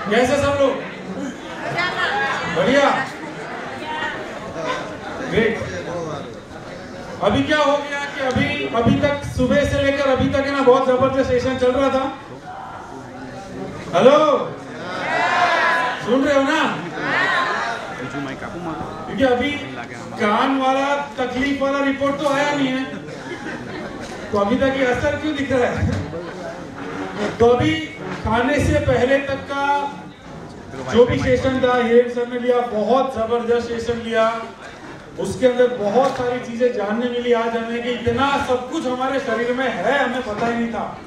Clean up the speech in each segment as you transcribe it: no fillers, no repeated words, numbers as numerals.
कैसे सब लोग? बढ़िया, ग्रेट। अभी क्या हो गया कि अभी तक सुबह से लेकर अभी तक है ना बहुत जबरदस्त सेशन चल रहा था। हेलो, सुन रहे हो ना? क्योंकि अभी कान वाला तकलीफ वाला रिपोर्ट तो आया नहीं है, तो अभी तक ये असर क्यों दिख रहा है? तो अभी खाने से पहले तक का जो भी सेशन था हिरेन सर ने लिया, बहुत जबरदस्त सेशन लिया। उसके अंदर बहुत सारी चीजें जानने मिली आज हमें कि इतना सब कुछ हमारे शरीर में है, हमें पता ही नहीं था।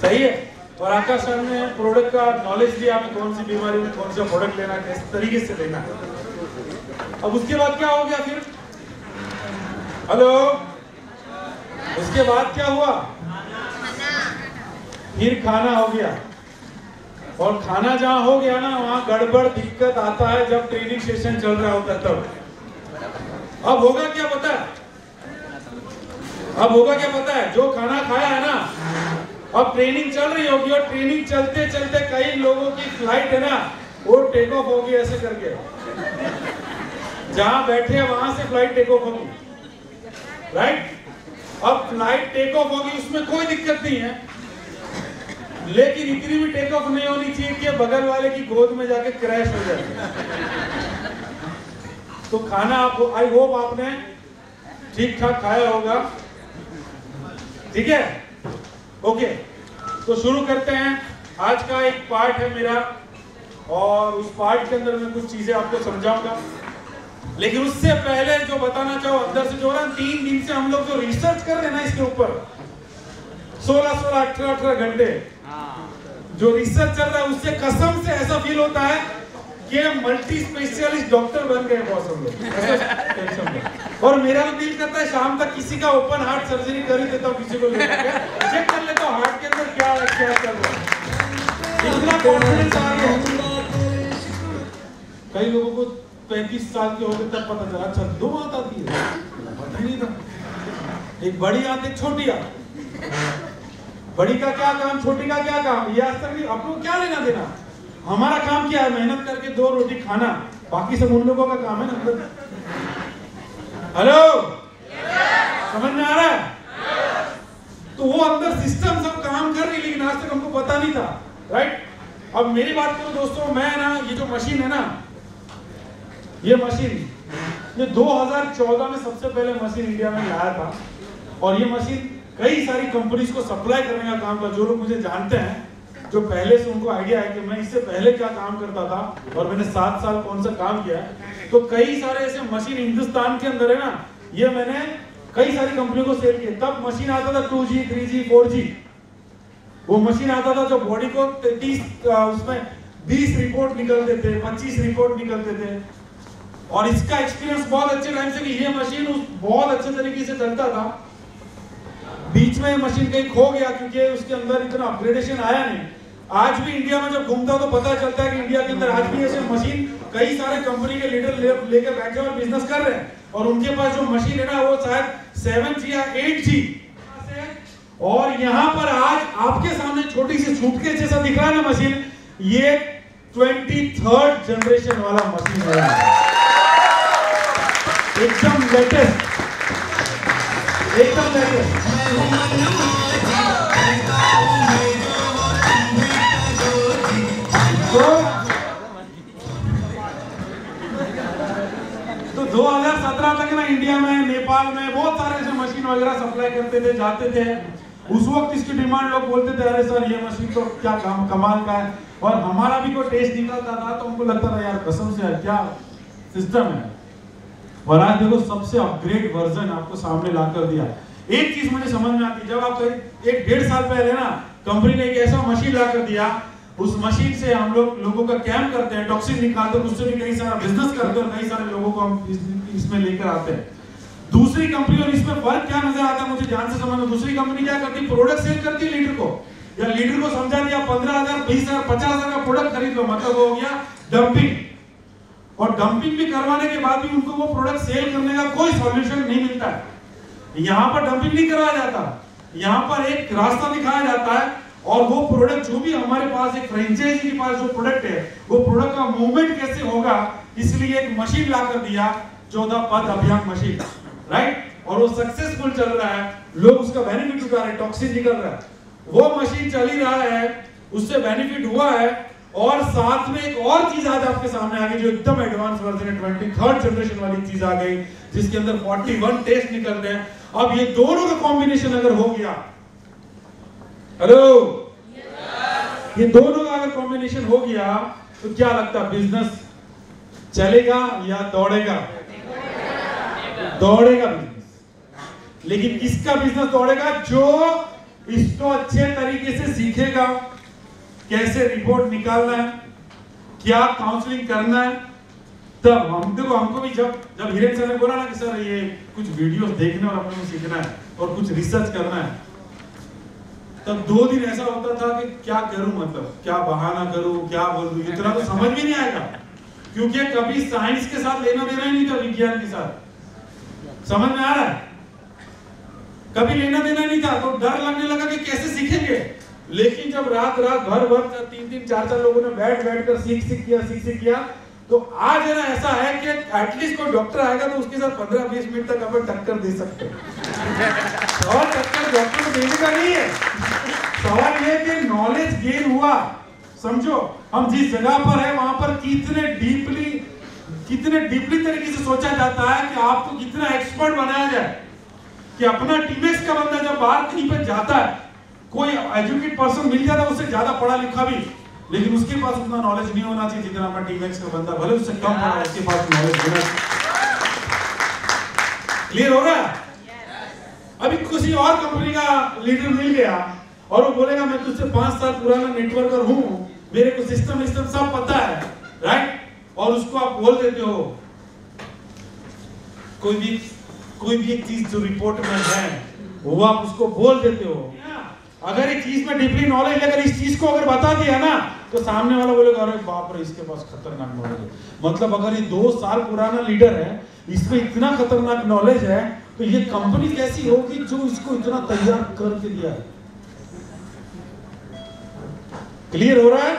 सही है। और आकाश सर ने प्रोडक्ट का नॉलेज दिया, हमें कौन सी बीमारी में कौन सा प्रोडक्ट लेना है, किस तरीके से लेना है। अब उसके बाद क्या हो गया फिर? हेलो, उसके बाद क्या हुआ? फिर खाना हो गया। और खाना जहां हो गया ना वहां गड़बड़ दिक्कत आता है जब ट्रेनिंग सेशन चल रहा होता है तब। अब होगा क्या पता है? अब होगा क्या पता है? जो खाना खाया है ना, अब ट्रेनिंग चल रही होगी और ट्रेनिंग चलते चलते कई लोगों की फ्लाइट है ना वो टेक ऑफ होगी ऐसे करके। जहां बैठे हैं वहां से फ्लाइट टेक ऑफ होगी, राइट? अब फ्लाइट टेक ऑफ होगी, उसमें कोई दिक्कत नहीं है, लेकिन इतनी भी टेक ऑफ नहीं होनी चाहिए कि बगल वाले की गोद में जाके क्रैश हो जाए। तो खाना आप आई होप आपने ठीक ठाक खाया होगा, ठीक है? ओके, तो शुरू करते हैं। आज का एक पार्ट है मेरा और उस पार्ट के अंदर मैं कुछ चीजें आपको समझाऊंगा, लेकिन उससे पहले जो बताना चाहो अंदर से जो ना 3 दिन से हम लोग जो रिसर्च कर रहे हैं ना इसके ऊपर 16-16, 18-18 घंटे जो रिसर्च चल रहा है, उससे कसम से ऐसा फील होता है कि मल्टी स्पेशलिस्ट डॉक्टर बन गए बॉस हम लोग। और मेरा तो दिल करता है शाम तक किसी का ओपन हार्ट सर्जरी कर ही देता हूँ, किसी को चेक कर लेता हूँ हार्ट के अंदर क्या चल रहा है। इतना कॉन्फिडेंस आ गया। कई लोगों को 35 साल के हो गए तब पता चला, अच्छा 2 आंत आती है, पता ही नहीं था। एक बड़ी आंत एक छोटी आंत। बड़ी का क्या काम, छोटी का क्या काम, ये आज तक नहीं। आपको क्या लेना देना? हमारा काम क्या है? मेहनत करके 2 रोटी खाना, बाकी सब उन लोगों का काम है ना। हेलो, समझ में आ रहा है? तो वो अंदर सिस्टम सब काम कर रही, लेकिन आज तक हमको पता नहीं था, राइट? अब मेरी बात करो दोस्तों, मैं ना ये जो मशीन है ना, ये मशीन ये 2014 में सबसे पहले मशीन इंडिया में लाया था। और ये मशीन कई सारी कंपनीज को सप्लाई करने का काम था। जो लोग मुझे जानते हैं, जो पहले से उनको आइडिया है कि मैं इससे पहले क्या काम करता था और मैंने 7 साल कौन सा काम किया है, तो कई सारे ऐसे मशीन हिंदुस्तान के अंदर है ना, ये मैंने कई सारी कंपनियों को सेल किया। तब मशीन आता था 2G, 3G, 4G। वो मशीन आता था जो बॉडी को 30 उसमें 20 रिपोर्ट निकलते थे, 25 रिपोर्ट निकलते थे। और इसका एक्सपीरियंस बहुत अच्छे टाइम से कि ये मशीन बहुत अच्छे तरीके से चलता था। बीच में मशीन कहीं खो गया क्योंकि उसके अंदर इतना अपग्रेडेशन आया नहीं। आज भी इंडिया में जब घूमता तो पता चलता है कि इंडिया के अंदर आज भी ऐसे मशीन कई सारे कंपनी के लीडर लेकर बैठे और बिजनेस कर रहे हैं। और उनके पास जो मशीन है ना वो शायद 7G या 8G। और यहाँ पर आज आपके सामने छोटी सी सूटकेस जैसा दिख रहा है ना मशीन, ये 23rd जनरेशन वाला मशीन है, एकदम लेटेस्ट, एकदम लेटेस्ट। तो 2017 तक ना इंडिया में, नेपाल में बहुत सारे ऐसे मशीन वगैरह सप्लाई करते थे, जाते थे। उस वक्त इसकी डिमांड लोग बोलते थे, अरे सर ये मशीन तो क्या कमाल का है। और हमारा भी कोई टेस्ट निकलता था तो हमको लगता था यार कसम से क्या सिस्टम है। और आज देखो सबसे अपग्रेड वर्जन आपको सामने ला कर दिया। एक चीज मुझे समझ में आती, जब आप 1-1.5 साल पहले ना कंपनी ने एक ऐसा मशीन ला कर दिया, उस मशीन से हम लोगों का कैम्प करते हैं, टॉक्सिन निकालते हैं, उससे भी कई सारा बिजनेस करते हैं और कई सारे लोगों को हम इसमें लेकर आते हैं। दूसरी कंपनी और इसमें फर्क क्या नजर आता है मुझे ध्यान से समझना। दूसरी कंपनी क्या करती है? प्रोडक्ट सेल करती है लीडर को, या लीडर को समझा दिया 15,000, 20,000, 50,000 का प्रोडक्ट खरीद लो, मतलब हो गया डंपिंग। और डंपिंग भी करवाने के बाद भी उनको वो प्रोडक्ट सेल करने का कोई सॉल्यूशन नहीं मिलता है। यहाँ पर डंपिंग नहीं कराया जाता, यहाँ पर एक रास्ता दिखाया जाता है और वो प्रोडक्ट जो भी हमारे पास एक फ्रेंचाइजी के पास जो प्रोडक्ट है वो प्रोडक्ट का मूवमेंट कैसे होगा, इसलिए एक मशीन ला कर दिया 14 पद अभियान मशीन, राइट। और वो सक्सेसफुल चल रहा है, लोग उसका बेनिफिट उठा रहे हैं, टॉक्सिन निकल रहा है, वो मशीन चल ही रहा है, उससे बेनिफिट हुआ है। और साथ में एक और चीज आज आपके सामने आ गई जो एकदम एडवांस वर्जन है, 23rd जनरेशन वाली चीज आ गई जिसके अंदर 41 टेस्ट निकल रहे हैं। अब ये दोनों का कॉम्बिनेशन अगर हो गया, हेलो, ये दोनों का अगर कॉम्बिनेशन हो गया तो क्या लगता है बिजनेस चलेगा या दौड़ेगा? दौड़ेगा बिजनेस। लेकिन किसका बिजनेस दौड़ेगा? जो इसको अच्छे तरीके से सीखेगा, कैसे रिपोर्ट निकालना है, क्या काउंसलिंग करना है। तब हम देखो, हमको भी जब हिरेन सर ने बोला ना कि सर ये कुछ वीडियोस देखना और अपने को सीखना है और कुछ रिसर्च करना है, तब 2 दिन ऐसा होता था कि क्या करूं, मतलब क्या बहाना करूं, क्या बोलूं, इतना तो समझ भी नहीं आएगा, क्योंकि कभी साइंस के साथ लेना देना ही नहीं था, विज्ञान के साथ। समझ में आ रहा है? कभी लेना देना नहीं था, तो डर लगने लगा कि कैसे सीखेंगे। लेकिन जब रात भर 3 4 लोगों ने बैठ कर सीख किया, तो आज है ना ऐसा है कि एटलीस्ट कोई डॉक्टर आएगा तो उसके साथ 15-20 मिनट तक अपन टक्कर दे सकते हैं। और टक्कर डॉक्टर को देने का नहीं है, सवाल ये है कि नॉलेज गेन हुआ। समझो, हम जिस जगह पर है वहां पर कितने डीपली तरीके से सोचा जाता है कि आपको कितना एक्सपर्ट बनाया जाए, कि अपना टीमेक्स का बंदा जब बाहर कहीं पर जाता है, कोई एजुकेटेड पर्सन मिल जाता है उससे ज्यादा पढ़ा लिखा भी, लेकिन उसके पास उतना नॉलेज नहीं होना चाहिए जितना अपना टीमेक्स का बंदा, भले उससे कम पढ़ा है, उसके पास नॉलेज होना चाहिए। क्लियर हो रहा है? अभी किसी और कंपनी का लीडर मिल गया और वो बोलेगा मैं तुझसे 5 साल पुराना नेटवर्कर हूं, मेरे को सिस्टम सब पता है, राइट। और उसको आप बोल देते हो कोई भी एक चीज जो रिपोर्ट में है वो आप उसको बोल देते हो। अगर एक चीज में डीपली नॉलेज, अगर इस चीज को अगर बता दिया ना तो सामने वाला बोलेगा अरे बाप रे इसके पास खतरनाक नॉलेज है। मतलब अगर ये 2 साल पुराना लीडर है, इसमें इतना खतरनाक नॉलेज है, तो ये कंपनी कैसी होगी जो इसको इतना तैयार करके दिया है। क्लियर हो रहा है?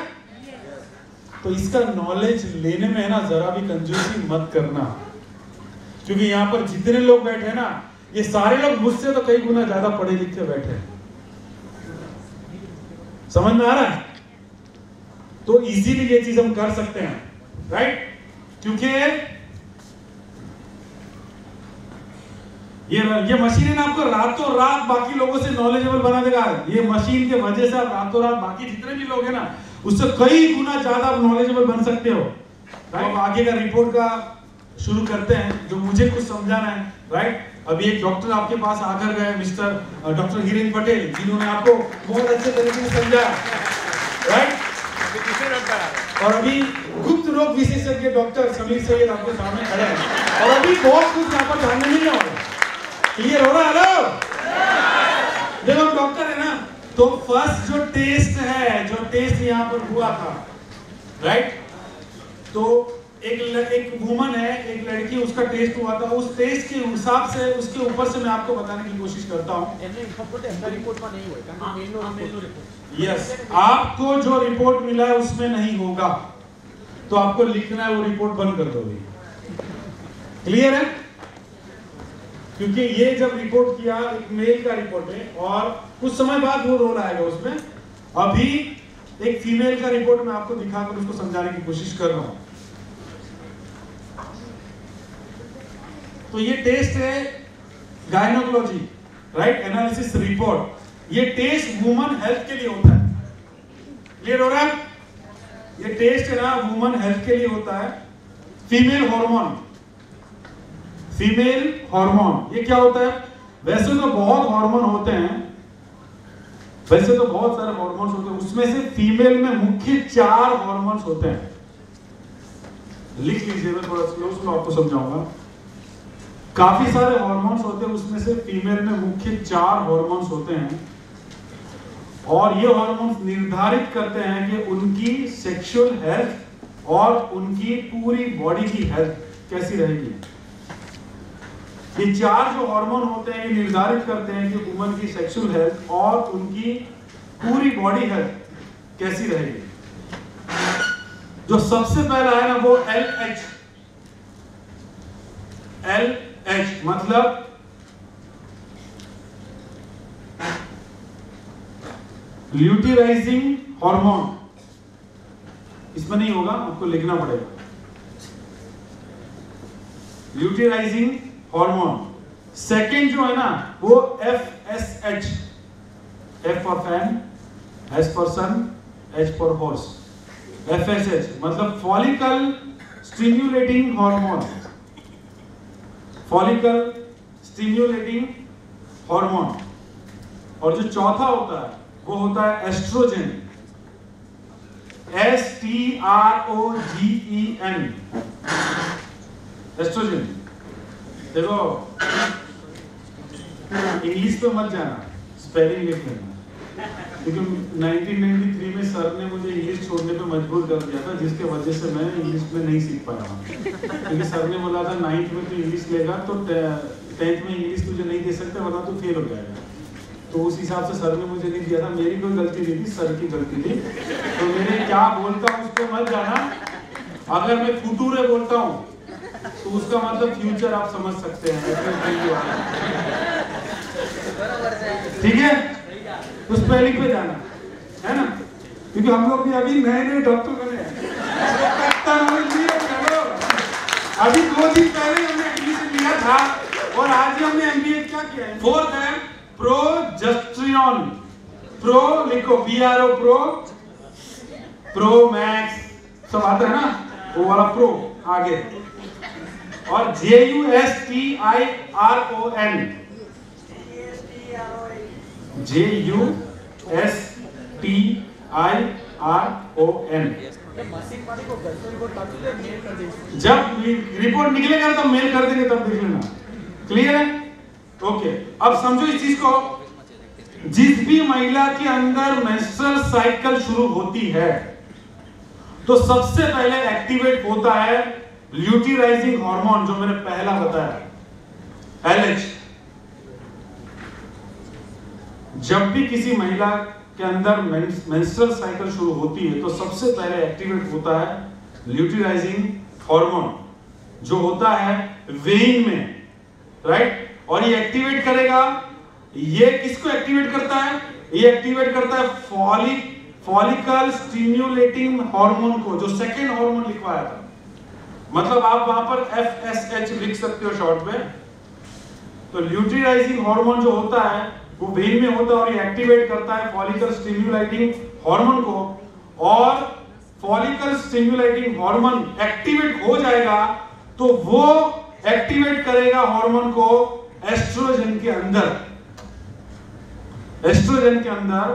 तो इसका नॉलेज लेने में है ना जरा भी कंजूसी मत करना, क्योंकि यहाँ पर जितने लोग बैठे हैं ना, ये सारे लोग मुझसे तो कई गुना ज्यादा पढ़े लिखे बैठे हैं। समझ में आ रहा है? तो इजीली ये चीज हम कर सकते हैं, राइट। क्योंकि ये मशीन है ना आपको रातों रात बाकी लोगों से नॉलेजेबल बना देगा। ये मशीन के वजह से आप रातों रात बाकी जितने भी लोग हैं ना उससे कई गुना ज्यादा नॉलेजेबल बन सकते हो। अब आगे का रिपोर्ट का शुरू करते हैं, जो मुझे कुछ समझाना है, राइट। अभी एक डॉक्टर आपके पास आकर गए, मिस्टर डॉक्टर हिरेन पटेल, जिन्होंने आपको बहुत अच्छे तरीके से समझा, राइट। और अभी गुप्त रोग विशेषज्ञ डॉक्टर समीर सैयद आपके सामने खड़े हैं, और अभी बहुत कुछ यहाँ पर जानने मिल रहा होगा। क्लियर हो रहा है? हेलो, जब हम डॉक्टर है ना, तो फर्स्ट जो टेस्ट यहाँ पर हुआ था, राइट। तो एक वुमन है, एक लड़की, उसका टेस्ट हुआ था। उस टेस्ट के हिसाब से उसके ऊपर से मैं आपको बताने की कोशिश करता हूँ। यस, आपको जो रिपोर्ट मिला है उसमें नहीं होगा, तो आपको लिखना है वो रिपोर्ट बंद कर दोगे। क्लियर है? क्योंकि ये जब रिपोर्ट किया एक मेल का रिपोर्ट है, और कुछ समय बाद वो रोल आएगा उसमें। अभी एक फीमेल का रिपोर्ट मैं आपको दिखाकर उसको समझाने की कोशिश कर रहा हूं। तो ये टेस्ट है गायनोकोलॉजी, राइट, एनालिसिस रिपोर्ट। ये टेस्ट वुमन हेल्थ के लिए होता है। क्लियर हो रहा है? ये टेस्ट है ना वुमन हेल्थ के लिए होता है। फीमेल हार्मोन, ये क्या होता है? वैसे तो बहुत हार्मोन होते हैं, वैसे तो बहुत सारे हार्मोन्स होते हैं, उसमें से फीमेल में मुख्य 4 हार्मोन्स होते हैं। लिख लीजिए, मैं थोड़ा स्लो आपको समझाऊंगा। काफी सारे हार्मोन्स होते हैं, उसमें से फीमेल में मुख्य 4 हार्मोन्स होते हैं, और ये हार्मोन्स निर्धारित करते हैं कि उनकी सेक्सुअल हेल्थ और उनकी पूरी बॉडी की हेल्थ कैसी रहेगी। ये 4 जो हार्मोन होते हैं ये निर्धारित करते हैं कि वुमन की सेक्सुअल हेल्थ और उनकी पूरी बॉडी हेल्थ कैसी रहेगी। जो सबसे पहला है ना वो LH, LH मतलब ल्यूटिराइजिंग हार्मोन। इसमें नहीं होगा, आपको लिखना पड़ेगा। ल्यूटिराइजिंग हार्मोन। सेकेंड जो है ना वो FSH, F for fan, S for son, H for horse. FSH मतलब follicle stimulating hormone, follicle stimulating hormone. और जो चौथा होता है वो होता है एस्ट्रोजन, STROGEN, एस्ट्रोजन। देखो इंग्लिश पे मत जाना, स्पेलिंग लिख लेना, क्योंकि 1993 में सर ने मुझे इंग्लिश छोड़ने पे मजबूर कर दिया था, जिसके वजह से मैं इंग्लिश में नहीं सीख पाया। क्योंकि सर ने बोला था 9th में तू इंग्लिश लेगा तो 10th में इंग्लिश तुझे नहीं दे सकते, वरना तू फेल हो जाएगा। तो उस हिसाब से सर ने मुझे नहीं दिया था। मेरी कोई गलती नहीं थी, सर की गलती थी। तो मेरे क्या बोलता हूँ उस पर मत जाना। अगर मैं फुटूरे बोलता हूँ तो उसका मतलब फ्यूचर आप समझ सकते हैं, ठीक है। उस स्पेलिंग पे जाना है ना, क्योंकि हम लोग भी अभी नए नए डॉक्टर बने हैं। अभी 2 दिन पहले हमने एडमिशन लिया था और आज ही हमने MBA क्या किया है। फोर्थ है प्रोजेस्टेरोन। प्रो लिखो, PRO, प्रो मैक्स सब आता है ना, वो वाला प्रो आगे। और JUSTIRON, JUSTIRON। जब रिपोर्ट निकलेगा तब मेल कर देंगे, तब देख लेना। क्लियर है? ओके। अब समझो इस चीज को, जिस भी महिला के अंदर मेंस्ट्रुअल साइकिल शुरू होती है तो सबसे पहले एक्टिवेट होता है ल्यूटिराइजिंग हार्मोन, जो मैंने पहला बताया, LH। जब भी किसी महिला के अंदर मेंस्ट्रुअल साइकिल शुरू होती है तो सबसे पहले एक्टिवेट होता है ल्यूटिराइजिंग हार्मोन, जो होता है वेन में, राइट। और ये एक्टिवेट करेगा, ये किसको एक्टिवेट करता है? ये एक्टिवेट करता है फॉलिकल स्टिम्युलेटिंग हार्मोन को, जो सेकेंड हार्मोन लिखवाया था। मतलब आप वहां पर FSH लिख सकते हो शॉर्ट में। तो ल्यूटिराइजिंग हार्मोन जो होता है वो वेन में होता है और ये एक्टिवेट करता है फॉलिकल स्टिम्युलेटिंग हार्मोन को। और फॉलिकल स्टिम्युलेटिंग हार्मोन एक्टिवेट हो जाएगा तो वो एक्टिवेट करेगा हार्मोन को एस्ट्रोजन के अंदर। एस्ट्रोजन के अंदर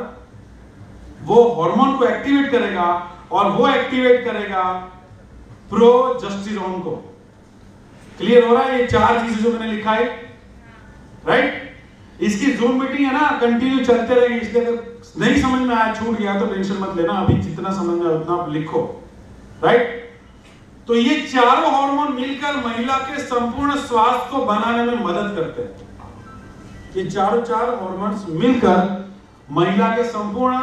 वो हार्मोन को एक्टिवेट करेगा और वो एक्टिवेट करेगा प्रोजेस्टेरोन को। क्लियर हो रहा है? ये 4 चीजें जो मैंने लिखा है, राइट। इसकी जूम मीटिंग है ना, कंटिन्यू चलते रहेगी, इसलिए अगर नहीं समझ में आया, छूट गया तो टेंशन मत लेना, अभी जितना समझ में आया उतना आप लिखो, राइट। तो ये चारों हार्मोन मिलकर महिला के संपूर्ण स्वास्थ्य को बनाने में मदद करते हैं। ये चारों 4 हार्मोन्स मिलकर महिला के संपूर्ण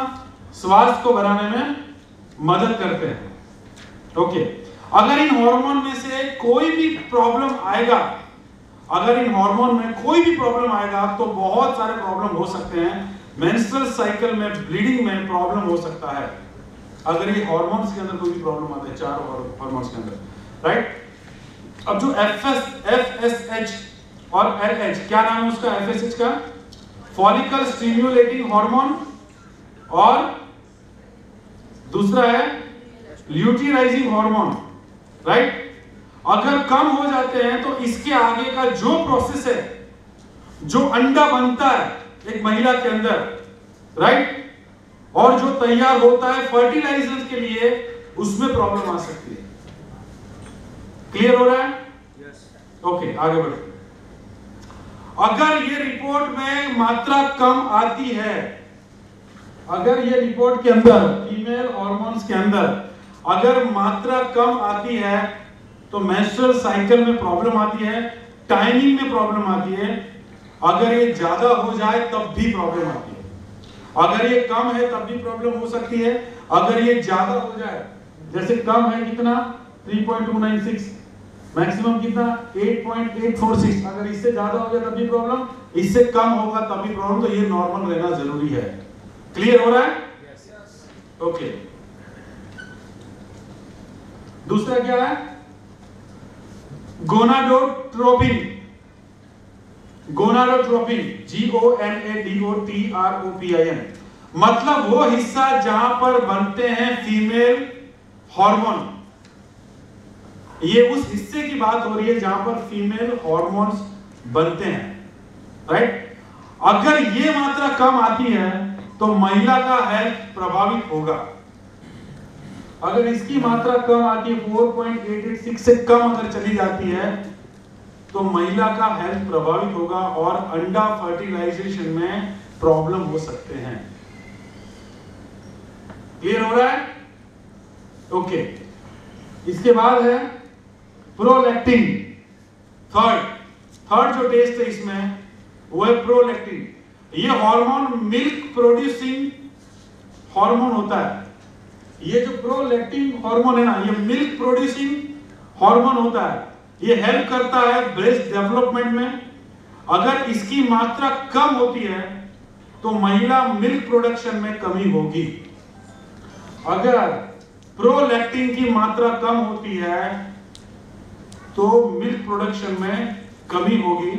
स्वास्थ्य को बनाने में मदद करते हैं। ओके। अगर इन हार्मोन में से कोई भी प्रॉब्लम आएगा, अगर इन हार्मोन में कोई भी प्रॉब्लम आएगा तो बहुत सारे प्रॉब्लम हो सकते हैं। मेंस्ट्रुअल साइकिल में, ब्लीडिंग में प्रॉब्लम हो सकता है अगर ये हार्मोन्स के अंदर कोई भी प्रॉब्लम आता है, 4 हार्मोन्स के अंदर, राइट। अब जो FSH और LH, क्या नाम है उसका? FSH का फॉलिकल स्टिम्युलेटिंग हार्मोन और दूसरा है ल्यूटिराइजिंग हार्मोन, राइट। अगर कम हो जाते हैं तो इसके आगे का जो प्रोसेस है, जो अंडा बनता है एक महिला के अंदर, राइट, और जो तैयार होता है फर्टिलाइजर के लिए, उसमें प्रॉब्लम आ सकती है। क्लियर हो रहा है? ओके, आगे बढ़ो। अगर ये रिपोर्ट में मात्रा कम आती है, अगर ये रिपोर्ट के अंदर फीमेल हार्मोन्स के अंदर अगर मात्रा कम आती है तो मेंस्ट्रुअल साइकिल में प्रॉब्लम आती है, टाइमिंग में प्रॉब्लम आती है। अगर ये ज्यादा हो जाए तब भी प्रॉब्लम आती है। अगर ये कम है तब भी प्रॉब्लम हो सकती है। अगर ये ज्यादा हो जाए, जैसे कम है कितना 3.296, मैक्सिमम कितना 8.846, अगर इससे ज्यादा हो गया तब भी प्रॉब्लम, इससे कम होगा तब भी प्रॉब्लम। तो ये नॉर्मल रहना जरूरी है। क्लियर हो रहा है? ओके। दूसरा क्या है? गोनाडोट्रोपिन। गोनाडोट्रोपिन GONADOTROPIN, मतलब वो हिस्सा जहां पर बनते हैं फीमेल हार्मोन। ये उस हिस्से की बात हो रही है जहां पर फीमेल हार्मोन्स बनते हैं, राइट? अगर ये मात्रा कम आती है तो महिला का हेल्थ प्रभावित होगा। अगर इसकी मात्रा कम आती है, 4.886 से कम अगर चली जाती है तो महिला का हेल्थ प्रभावित होगा और अंडा फर्टिलाइजेशन में प्रॉब्लम हो सकते हैं। क्लियर हो रहा है? ओके। इसके बाद है प्रोलैक्टिन। थर्ड जो टेस्ट है इसमें वो है प्रोलैक्टिन। ये हार्मोन मिल्क प्रोड्यूसिंग हार्मोन होता है। ये जो प्रोलैक्टिन हार्मोन है ना, ये मिल्क प्रोड्यूसिंग हार्मोन होता है। ये हेल्प करता है ब्रेस्ट डेवलपमेंट में। अगर इसकी मात्रा कम होती है तो महिला मिल्क प्रोडक्शन में कमी होगी। अगर प्रोलैक्टिन की मात्रा कम होती है तो मिल्क प्रोडक्शन में कमी होगी,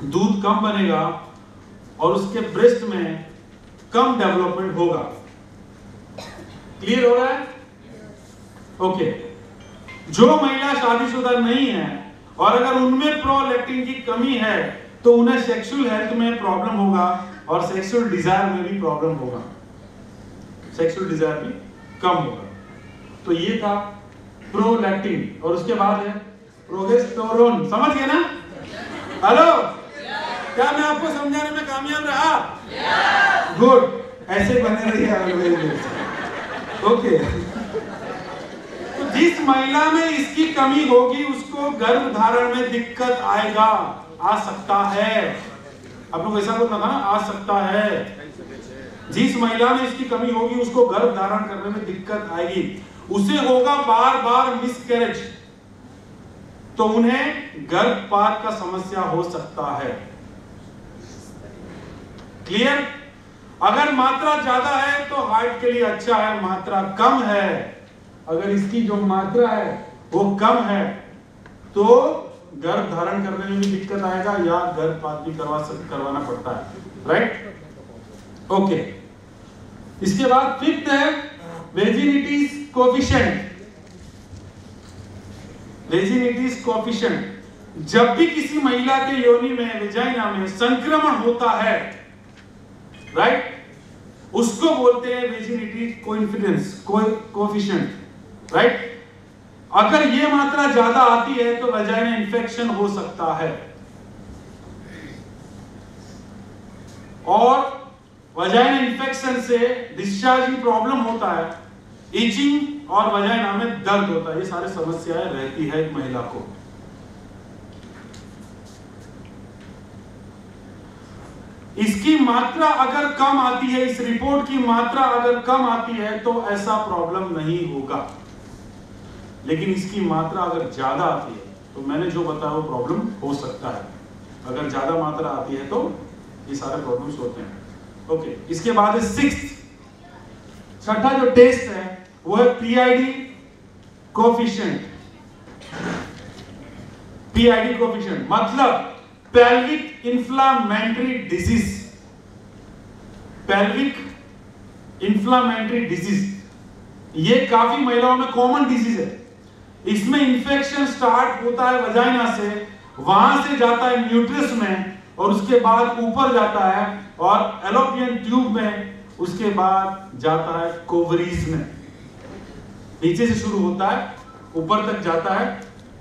दूध कम बनेगा और उसके ब्रेस्ट में कम डेवलपमेंट होगा। क्लियर हो रहा है? ओके। जो महिला शादीशुदा नहीं है और अगर उनमें प्रोलैक्टिन की कमी है तो उन्हें सेक्सुअल हेल्थ में प्रॉब्लम होगा और सेक्सुअल डिजायर में भी प्रॉब्लम होगा, सेक्सुअल डिजायर भी कम होगा। तो ये था प्रोलैक्टिन। और उसके बाद है प्रोजेस्टेरोन। समझ गए ना? हेलो, क्या मैं आपको समझाने में कामयाब रहा? गुड, ऐसे बने रहिए। ओके। तो जिस महिला में इसकी कमी होगी उसको गर्भधारण में दिक्कत आएगा, आ सकता है। आप लोग ऐसा बोलना था ना, आ सकता है। जिस महिला में इसकी कमी होगी उसको गर्भधारण करने में दिक्कत आएगी, उसे होगा बार बार मिसकैरेज, तो उन्हें गर्भपात का समस्या हो सकता है। क्लियर? अगर मात्रा ज्यादा है तो हार्ट के लिए अच्छा है, मात्रा कम है, अगर इसकी जो मात्रा है वो कम है तो गर्भ धारण करने में भी दिक्कत आएगा या गर्भपात भी करवाना पड़ता है, राइट? ओके। इसके बाद फिफ्थ है वेजिनिटीज कोएफिशिएंट। वेजिनिटीज कोएफिशिएंट, जब भी किसी महिला के योनि में, वेजाइना में संक्रमण होता है, राइट, उसको बोलते हैं वेजिनिटी कोएफिशिएंट, राइट? अगर ये मात्रा ज्यादा आती है तो वेजाइना इन्फेक्शन हो सकता है और वेजाइना इन्फेक्शन से डिस्चार्जिंग प्रॉब्लम होता है, इचिंग और वेजाइना में दर्द होता है। ये सारी समस्याएं रहती है एक महिला को। इसकी मात्रा अगर कम आती है, इस रिपोर्ट की मात्रा अगर कम आती है तो ऐसा प्रॉब्लम नहीं होगा, लेकिन इसकी मात्रा अगर ज्यादा आती है तो मैंने जो बताया वो प्रॉब्लम हो सकता है। अगर ज्यादा मात्रा आती है तो ये सारे प्रॉब्लम्स होते हैं। ओके। इसके बाद है सिक्स्थ, छठा जो टेस्ट है वो है पीआईडी कोएफिशिएंट। पीआईडी कोएफिशिएंट मतलब pelvic inflammatory disease. Pelvic inflammatory disease ये काफी महिलाओं में कॉमन डिजीज है। इसमें इंफेक्शन स्टार्ट होता है वजाइना से, वहां से जाता है न्यूट्रस में और उसके बाद ऊपर जाता है और एलोपियन ट्यूब में, उसके बाद जाता है कोवरीज में। नीचे से शुरू होता है ऊपर तक जाता है,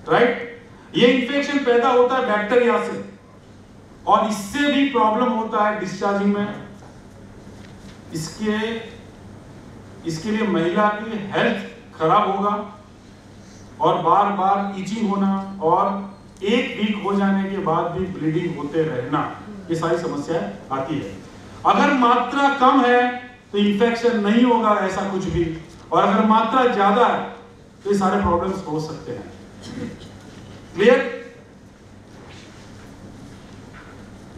राइट? ये इंफेक्शन पैदा होता है बैक्टीरिया से और इससे भी प्रॉब्लम होता है डिस्चार्जिंग में। इसके लिए महिला की हेल्थ खराब होगा और बार बार इचिंग होना और एक वीक हो जाने के बाद भी ब्लीडिंग होते रहना, ये सारी समस्याएं आती है। अगर मात्रा कम है तो इंफेक्शन नहीं होगा ऐसा कुछ भी, और अगर मात्रा ज्यादा है तो ये सारे प्रॉब्लम्स हो सकते हैं। क्लियर?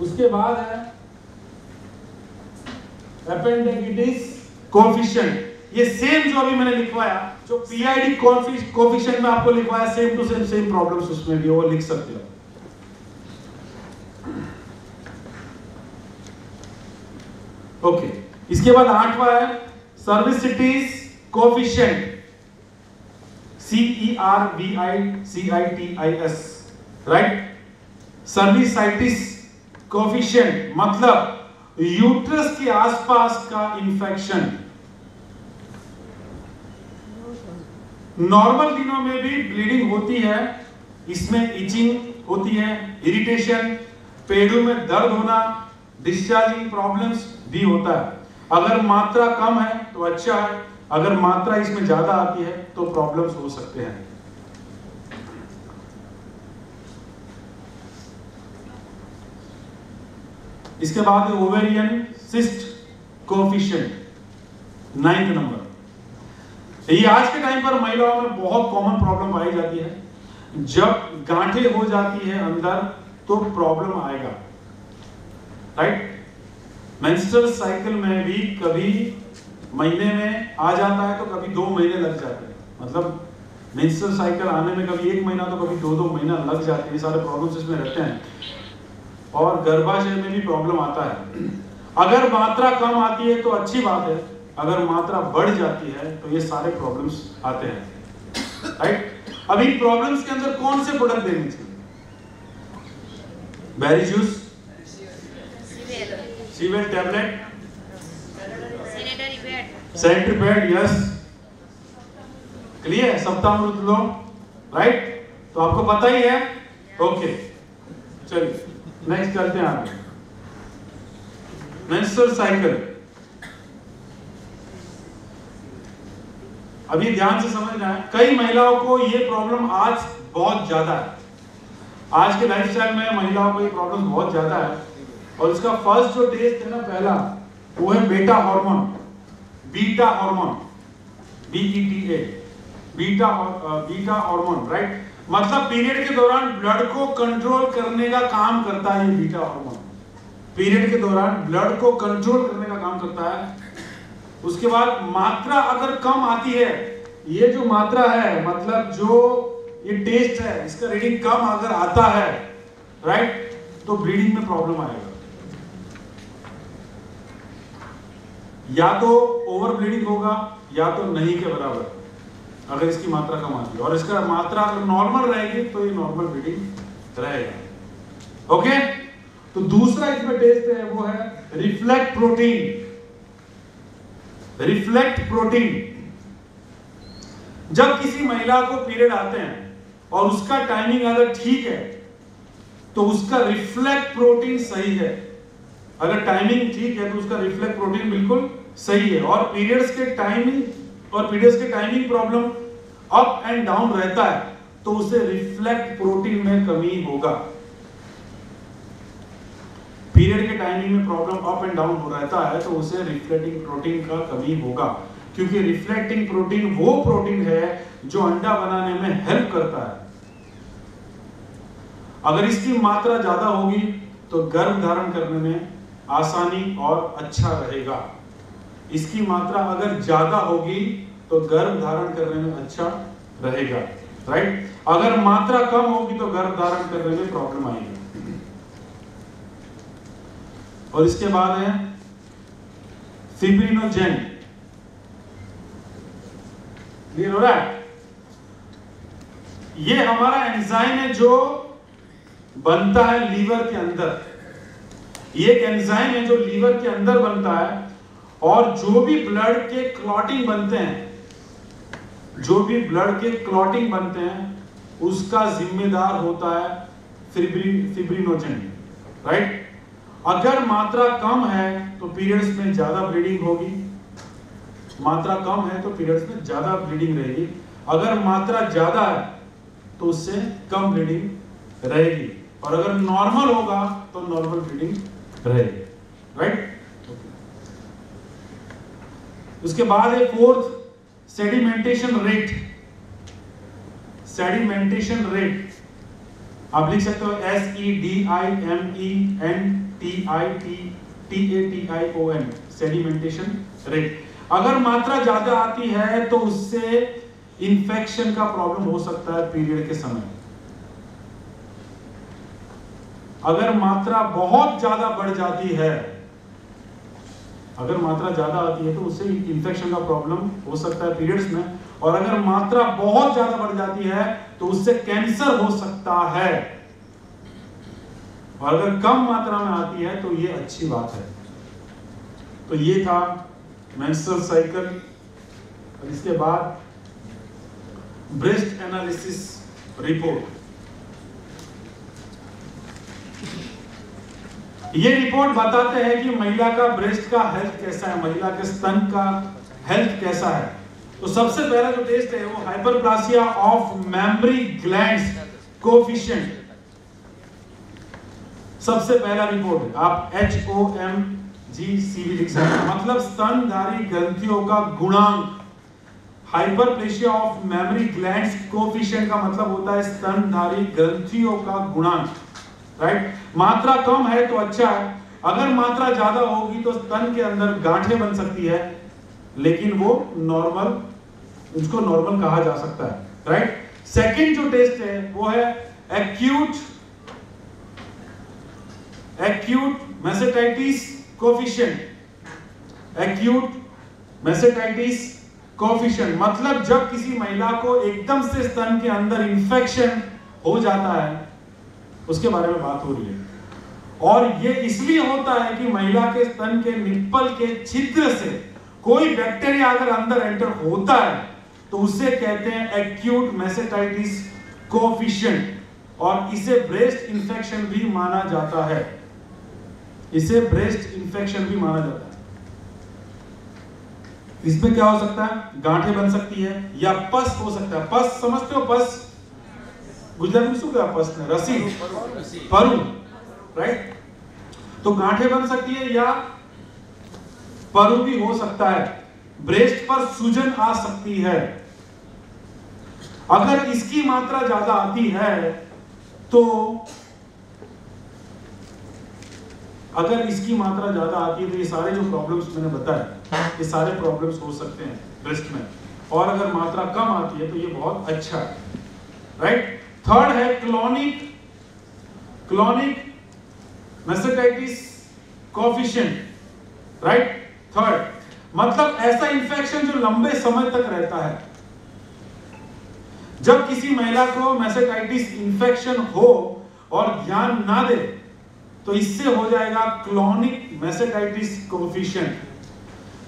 उसके बाद है अपेंडिसाइटिस कोएफिशिएंट। ये सेम जो अभी मैंने लिखवाया, जो पीआईडी कोएफिशिएंट में आपको लिखवाया, सेम टू सेम प्रॉब्लम्स उसमें भी वो लिख सकते हो। ओके, इसके बाद 8वां है cervicitis coefficient, CERVICITIS, right. Cervicitis coefficient मतलब यूट्रस के आसपास का इंफेक्शन। नॉर्मल दिनों में भी ब्लीडिंग होती है, इसमें इचिंग होती है, इरिटेशन, पेड़ों में दर्द होना, डिस्चार्जिंग प्रॉब्लम्स भी होता है। अगर मात्रा कम है तो अच्छा है, अगर मात्रा इसमें ज्यादा आती है तो प्रॉब्लम्स हो सकते हैं। इसके बाद ovarian cyst coefficient, 9th number. ये आज के टाइम पर महिलाओं में बहुत कॉमन प्रॉब्लम पाई जाती है। जब गांठें हो जाती है अंदर तो प्रॉब्लम आएगा, राइट। मेंस्ट्रुअल साइकिल में भी कभी महीने में आ जाता है तो कभी 2 महीने लग जाते हैं। मतलब मेंस्ट्रुअल साइकिल आने में कभी 1 महीना तो कभी 2 महीना लग जाते हैं। ये सारे प्रॉब्लम्स इसमें रहते हैं, और गर्भाशय में भी प्रॉब्लम आता है। अगर मात्रा कम आती है तो अच्छी बात है, अगर मात्रा बढ़ जाती है तो ये सारे प्रॉब्लम्स आते हैं, राइट। अब इन प्रॉब्लम्स के अंदर कौन से प्रोडक्ट देने चाहिए? बेरी जूस, सीवेल tablet, sanitary pad, yes, clear, Saptamrit लो, राइट। तो आपको पता ही है। ओके, चलिए नेक्स्ट चलते हैं आगे। मेंस्ट्रुअल साइकिल, अभी ध्यान से समझना है। कई महिलाओं को ये प्रॉब्लम आज बहुत ज्यादा है। आज के लाइफस्टाइल में महिलाओं को ये प्रॉब्लम बहुत ज्यादा है, और इसका फर्स्ट जो टेस्ट है ना, पहला, वो है beta hormone, BETA, beta hormone, right. मतलब पीरियड के दौरान ब्लड को कंट्रोल करने का काम करता है ये बीटा हार्मोन। पीरियड के दौरान ब्लड को कंट्रोल करने का काम करता है। उसके बाद मात्रा अगर कम आती है, ये जो मात्रा है मतलब जो ये टेस्ट है, इसका रीडिंग कम अगर आता है, राइट, तो ब्लीडिंग में प्रॉब्लम आएगा। या तो ओवर ब्लीडिंग होगा या तो नहीं के बराबर, अगर इसकी मात्रा कम आती है। और इसका मात्रा अगर नॉर्मल रहेगी तो ये नॉर्मल ब्लीडिंग रहेगा। ओके, तो दूसरा इसमें टेस्ट है वो है रिफ्लेक्ट प्रोटीन। रिफ्लेक्ट प्रोटीन, जब किसी महिला को पीरियड आते हैं और उसका टाइमिंग अगर ठीक है तो उसका रिफ्लेक्ट प्रोटीन सही है। अगर टाइमिंग ठीक है तो उसका रिफ्लेक्ट प्रोटीन बिल्कुल सही है। और पीरियड्स के timing problem up and down रहता है तो उसे रिफ्लेक्ट प्रोटीन में कमी होगा। पीरियड के टाइमिंग में प्रॉब्लम अप एंड डाउन हो रहता है तो उसे रिफ्लेक्टिंग प्रोटीन का कमी होगा, क्योंकि रिफ्लेक्टिंग प्रोटीन वो प्रोटीन है जो अंडा बनाने में हेल्प करता है। अगर इसकी मात्रा ज्यादा होगी तो गर्भ धारण करने में आसानी और अच्छा रहेगा। इसकी मात्रा अगर ज्यादा होगी तो गर्भ धारण करने में अच्छा रहेगा, राइट। अगर मात्रा कम होगी तो गर्भ धारण करने में प्रॉब्लम आएगी। और इसके बाद है फिब्रिनोजेन। क्लियर हो रहा है? ये हमारा एंजाइम है जो बनता है लीवर के अंदर। ये एक एंजाइम है जो लीवर के अंदर बनता है, और जो भी ब्लड के क्लॉटिंग बनते हैं, उसका जिम्मेदार होता है फिब्रिनोजेन, राइट। अगर मात्रा कम है तो पीरियड्स में ज्यादा ब्लीडिंग होगी, मात्रा कम है तो पीरियड्स में ज्यादा ब्लीडिंग रहेगी। अगर मात्रा ज्यादा है तो उससे कम ब्लीडिंग रहेगी, और अगर नॉर्मल होगा तो नॉर्मल ब्लीडिंग रहेगी, राइट। उसके बाद है fourth sedimentation rate. Sedimentation rate आप लिख सकते हो SEDIMENTATION, सेडिमेंटेशन रेट। अगर मात्रा ज्यादा आती है तो उससे इंफेक्शन का प्रॉब्लम हो सकता है पीरियड के समय। अगर मात्रा बहुत ज्यादा बढ़ जाती है, अगर मात्रा ज्यादा आती है तो उससे इंफेक्शन का प्रॉब्लम हो सकता है पीरियड्स में। और अगर मात्रा बहुत ज्यादा बढ़ जाती है तो उससे कैंसर हो सकता है। और अगर कम मात्रा में आती है तो ये अच्छी बात है। तो ये था मेंस्ट्रुअल साइकिल। और इसके बाद ब्रेस्ट एनालिसिस रिपोर्ट। ये रिपोर्ट बताते हैं कि महिला का ब्रेस्ट का हेल्थ कैसा है, महिला के स्तन का हेल्थ कैसा है। तो सबसे पहला जो टेस्ट है वो hyperplasia of mammary glands coefficient. सबसे पहला रिपोर्ट आप HOMGC लिख सकते हैं, मतलब स्तनधारी ग्रंथियों का गुणांक। Hyperplasia of mammary glands coefficient का मतलब होता है स्तनधारी ग्रंथियों का गुणांक, राइट। मात्रा कम है तो अच्छा है, अगर मात्रा ज्यादा होगी तो स्तन के अंदर गांठें बन सकती है, लेकिन वो नॉर्मल, उसको नॉर्मल कहा जा सकता है, राइट। सेकंड जो टेस्ट है वो है एक्यूट मेसेटाइटिस कोएफिशिएंट। एक्यूट मेसेटाइटिस कोएफिशिएंट मतलब जब किसी महिला को एकदम से स्तन के अंदर इंफेक्शन हो जाता है, उसके बारे में बात हो रही है। और ये इसलिए होता है कि महिला के स्तन के निप्पल के छिद्र से कोई बैक्टीरिया अगर अंदर एंटर होता है तो उसे कहते हैं एक्यूट मेसेटाइटिस कोएफिशिएंट। और इसे ब्रेस्ट इंफेक्शन भी माना जाता है, इसे ब्रेस्ट इंफेक्शन भी माना जाता है। इसमें क्या हो सकता है, गांठें बन सकती है या पस हो सकता है। पस समझते हो, पस गुजराती में क्या पस है, रसी, परु, राइट। तो गांठें बन सकती है या परु भी हो सकता है। ब्रेस्ट पर सूजन आ सकती है। अगर इसकी मात्रा ज्यादा आती है तो ये सारे जो प्रॉब्लम्स मैंने बताए, ये सारे प्रॉब्लम्स हो सकते हैं ब्रेस्ट में। और अगर मात्रा कम आती है तो ये बहुत अच्छा है, राइट। थर्ड है क्लॉनिक मेसेटाइटिस कोएफिशिएंट, राइट। थर्ड मतलब ऐसा इंफेक्शन जो लंबे समय तक रहता है। जब किसी महिला को मेसेटाइटिस इंफेक्शन हो और ध्यान ना दे तो इससे हो जाएगा क्लॉनिक मेसेटाइटिस कोएफिशिएंट।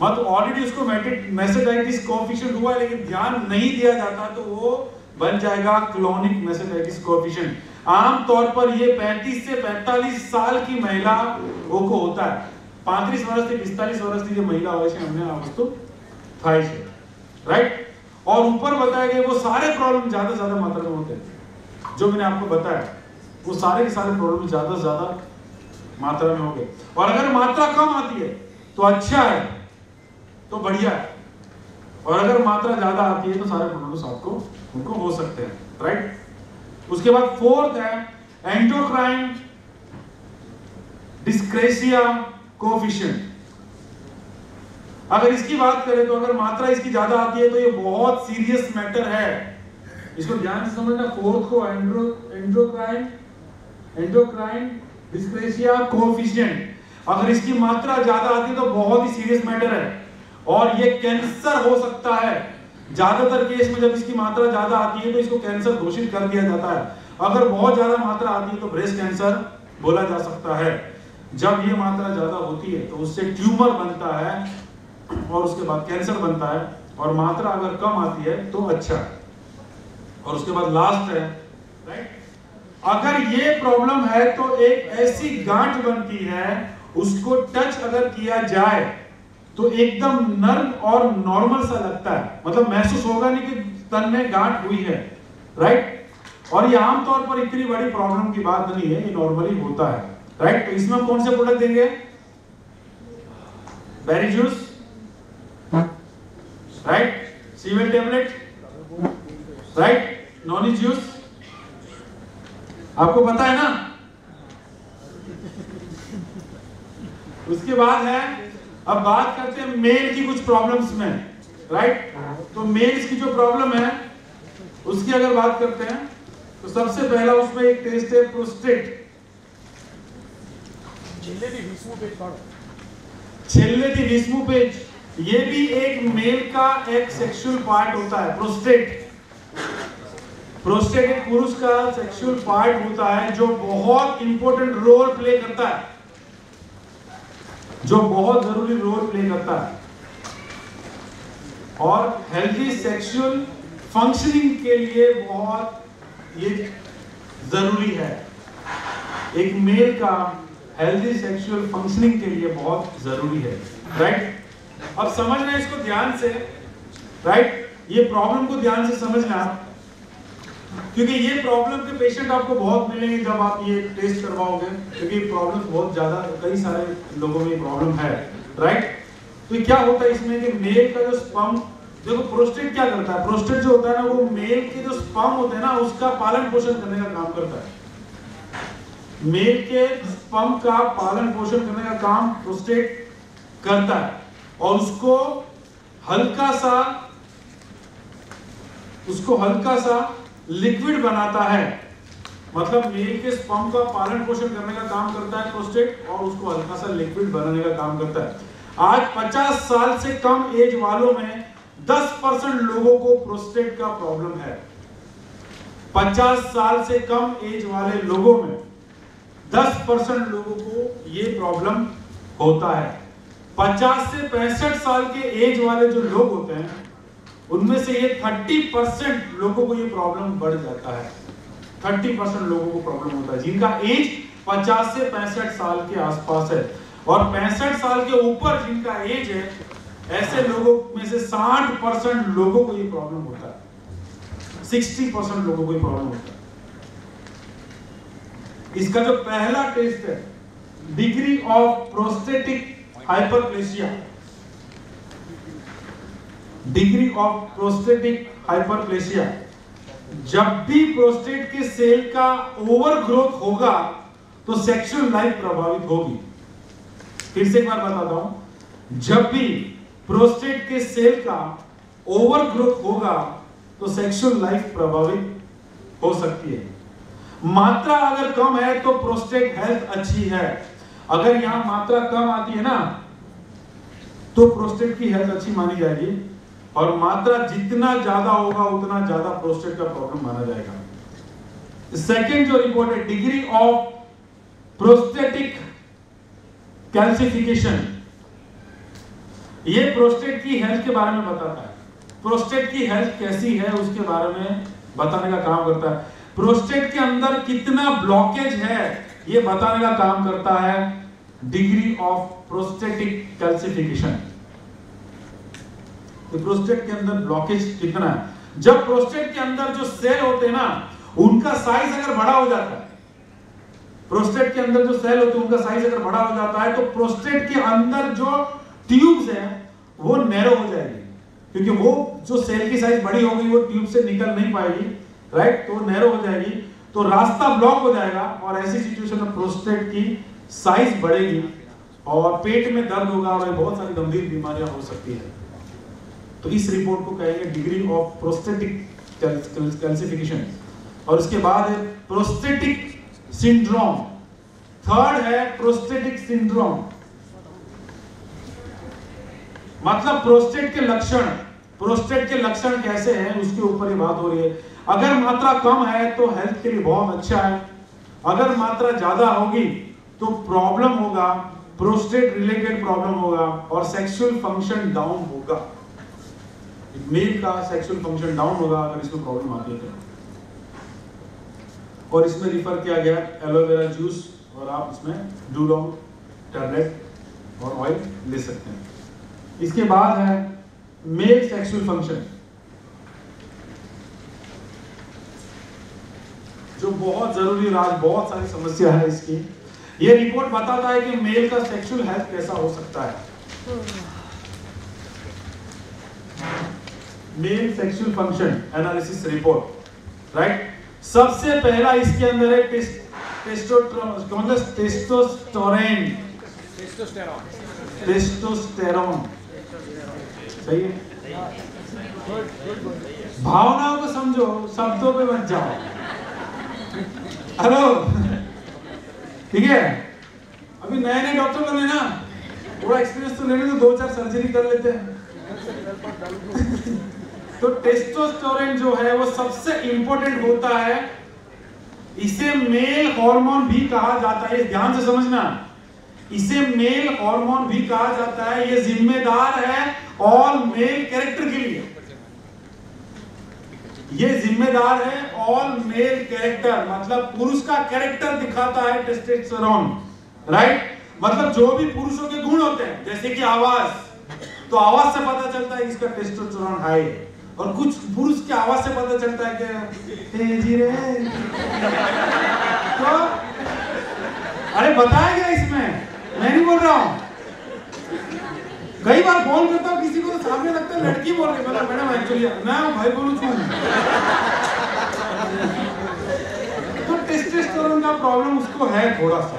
मतलब ऑलरेडी उसको मेसेटाइटिस कोएफिशिएंट हुआ है लेकिन ध्यान नहीं दिया जाता तो वो बन जाएगा क्लॉनिक मेसेटाइटिस कोएफिशिएंट। आमतौर पर ये 35 से 45 साल की महिलाओं को होता है। 35 વર્ષથી 45 વર્ષની જે મહિલા હોય છે એમને આ વસ્તુ થાય છે, રાઈટ। और ऊपर बताए गए वो सारे प्रॉब्लम ज्यादा से ज्यादा मात्रा में होते हैं जो मैंने आपको बताया, वो सारे के सारे प्रॉब्लम ज्यादा से ज्यादा मात्रा में होंगे। और अगर मात्रा कम आती है तो अच्छा है, तो बढ़िया है। और अगर मात्रा ज्यादा आती है तो सारे प्रॉब्लम्स आपको उनको हो सकते हैं, राइट। उसके बाद फोर्थ है एंडोक्राइन डिस्क्रेसिया कोएफिशिएंट। अगर इसकी बात करें तो अगर मात्रा इसकी ज्यादा आती है तो ये बहुत सीरियस मैटर है, इसको ध्यान से समझना। फोर्थ को एंडोक्राइन डिस्क्रेसिया कोएफिशिएंट, अगर इसकी मात्रा ज्यादा आती है तो बहुत ही सीरियस मैटर है और ये कैंसर हो सकता है। ज्यादातर केस में जब इसकी मात्रा ज्यादा आती है तो इसको कैंसर घोषित कर दिया जाता है। अगर बहुत ज्यादा मात्रा आती है तो ब्रेस्ट कैंसर बोला जा सकता है। जब ये मात्रा ज्यादा होती है तो उससे ट्यूमर बनता है और उसके बाद कैंसर बनता है। और मात्रा अगर कम आती है तो अच्छा है। और उसके बाद लास्ट है, राइट, अगर ये प्रॉब्लम है तो एक ऐसी गांठ बनती है, उसको टच अगर किया जाए तो एकदम नर्म और नॉर्मल सा लगता है, मतलब महसूस होगा नहीं कि तन में गांठ हुई है, राइट। और ये आमतौर पर इतनी बड़ी प्रॉब्लम की बात नहीं है, ये नॉर्मली होता है, राइट। तो इसमें हम कौन से प्रोडक्ट देंगे? Berry juice, right? सीवेल टेबलेट, राइट? नॉनी जूस, आपको पता है ना? उसके बाद है, अब बात करते हैं मेल की कुछ प्रॉब्लम्स में, राइट? तो मेल्स की जो प्रॉब्लम है उसकी अगर बात करते हैं तो सबसे पहला उसमें एक टेस्ट है प्रोस्टेट। छेल्ले दी विस्मु पेज, ये भी एक मेल का एक सेक्सुअल पार्ट होता है। प्रोस्टेट, प्रोस्टेट एक पुरुष का सेक्सुअल पार्ट होता है जो बहुत इंपॉर्टेंट रोल प्ले करता है, जो बहुत जरूरी रोल प्ले करता है और हेल्दी सेक्सुअल फंक्शनिंग के लिए बहुत ये जरूरी है। एक मेल का हेल्दी सेक्सुअल फंक्शनिंग के लिए बहुत जरूरी है, राइट? अब समझना इसको ध्यान से, राइट? ये प्रॉब्लम को ध्यान से समझना, क्योंकि ये प्रॉब्लम के पेशेंट आपको बहुत मिलेंगे जब आप ये टेस्ट करवाओगे, क्योंकि प्रॉब्लम बहुत ज्यादा, कई सारे लोगों में प्रॉब्लम है, राइट? तो क्या होता है इसमें कि मेल का जो स्पर्म, देखो प्रोस्टेट क्या करता है, प्रोस्टेट जो होता है ना वो मेल के जो स्पर्म होते हैं ना उसका पालन पोषण करने का काम करता है। मेल के स्पर्म का पालन पोषण करने का काम प्रोस्टेट करता है और उसको हल्का सा लिक्विड बनाता है। मतलब मेल के स्पर्म का पालन पोषण करने का काम करता है प्रोस्टेट और उसको हल्का सा लिक्विड बनाने का काम करता है। आज 50 साल से कम एज वालों में 10% लोगों को प्रोस्टेट का प्रॉब्लम है। 50 साल से कम एज वाले लोगों में 10% लोगों को ये प्रॉब्लम होता है। 50 से 65 साल के एज वाले जो लोग होते हैं उनमें से ये 30% लोगों को ये प्रॉब्लम बढ़ जाता है। 30% लोगों को प्रॉब्लम होता है जिनका एज 50 से 65 साल के आसपास है, और 65 साल के ऊपर जिनका एज है ऐसे लोगों में से 60% लोगों को ये प्रॉब्लम होता है। 60% लोगों को ये प्रॉब्लम होता है। इसका जो पहला टेस्ट है degree of prostatic hyperplasia, degree of prostatic hyperplasia, जब भी प्रोस्टेट के सेल का ओवरग्रोथ होगा तो सेक्सुअल लाइफ प्रभावित होगी। फिर से एक बार बताता हूं, जब भी प्रोस्टेट के सेल का ओवरग्रोथ होगा तो सेक्सुअल लाइफ प्रभावित हो सकती है। मात्रा अगर कम है तो प्रोस्टेट हेल्थ अच्छी है। अगर यहां मात्रा कम आती है ना तो प्रोस्टेट की हेल्थ अच्छी मानी जाएगी, और मात्रा जितना ज्यादा होगा उतना ज्यादा प्रोस्टेट का प्रॉब्लम माना जाएगा। सेकेंड जो रिपोर्ट है डिग्री ऑफ प्रोस्टेटिक कैल्सिफिकेशन, ये प्रोस्टेट की हेल्थ के बारे में बताता है। प्रोस्टेट की हेल्थ कैसी है उसके बारे में बताने का काम करता है। प्रोस्टेट के अंदर कितना ब्लॉकेज है ये बताने का काम करता है डिग्री ऑफ प्रोस्टेटिक कैल्सिफिकेशन। तो प्रोस्टेट के अंदर ब्लॉकेज कितना है। जब प्रोस्टेट के अंदर जो सेल होते हैं ना उनका साइज अगर बड़ा हो जाता है, प्रोस्टेट के अंदर जो सेल होते हैं उनका साइज अगर बड़ा हो जाता है तो प्रोस्टेट के अंदर जो ट्यूब्स हैं वो नैरो हो जाएगी, क्योंकि वो जो सेल की साइज बड़ी हो गई वो ट्यूब से निकल नहीं पाएगी, राइट? तो नैरो हो जाएगी, तो रास्ता ब्लॉक हो जाएगा और ऐसी सिचुएशन में प्रोस्टेट की साइज बढ़ेगी और पेट में दर्द होगा और बहुत सारी गंभीर बीमारियां हो सकती है। तो इस रिपोर्ट को कहेंगे डिग्री ऑफ प्रोस्टेटिक कैल्सिफिकेशन। और इसके बाद है प्रोस्टेटिक सिंड्रोम। थर्ड है प्रोस्टेटिक सिंड्रोम, मतलब प्रोस्टेट के लक्षण, प्रोस्टेट के लक्षण कैसे हैं उसके ऊपर ये बात हो रही है। अगर मात्रा कम है तो हेल्थ के लिए बहुत अच्छा है, अगर मात्रा ज्यादा होगी तो प्रॉब्लम होगा, प्रोस्टेट रिलेटेड प्रॉब्लम होगा और सेक्सुअल फंक्शन डाउन होगा। मेल का सेक्सुअल फंक्शन डाउन होगा अगर इसमें प्रॉब्लम आती है तो। और इसमें रिफर किया गया एलोवेरा जूस, और आप इसमें डूलोंग टैबलेट और ऑयल ले सकते हैं। इसके बाद है मेल सेक्सुअल फंक्शन, जो बहुत जरूरी, आज बहुत सारी समस्या है इसकी। ये रिपोर्ट बताता है कि मेल का सेक्सुअल हेल्थ कैसा हो सकता है। Male sexual function analysis report, right. सबसे पहला इसके अंदर है टेस्टोस्टेरोन, सही है। भावनाओं को समझो, शब्दों पे मत जाओ। हेलो, ठीक है। अभी नए नए डॉक्टर बने ना, थोड़ा एक्सपीरियंस तो लेने तो 2-4 सर्जरी कर लेते हैं। तो टेस्टोस्टेरोन जो है वो सबसे इंपॉर्टेंट होता है। इसे मेल हार्मोन भी कहा जाता है, ध्यान से समझना। इसे मेल हार्मोन भी कहा जाता है। ये जिम्मेदार है ऑल मेल कैरेक्टर के लिए। ये जिम्मेदार है ऑल मेल कैरेक्टर, मतलब पुरुष का कैरेक्टर दिखाता है टेस्टोस्टेरोन, राइट। मतलब जो भी पुरुषों के गुण होते हैं, जैसे कि आवाज, तो आवाज से पता चलता है कि इसका टेस्टोस्टेरोन हाई है। और कुछ पुरुष की आवाज से पता चलता है कि तेजी रे। तो अरे बताया गया इसमें, मैं नहीं बोल रहा हूं। कई बार फोन करता हूं किसी को तो सामने लगता है लड़की बोल रही है, मतलब मैडम एक्चुअली ना भाई बोलूं छू। तो टेस्टोस्टेरोन का प्रॉब्लम उसको है थोड़ा सा।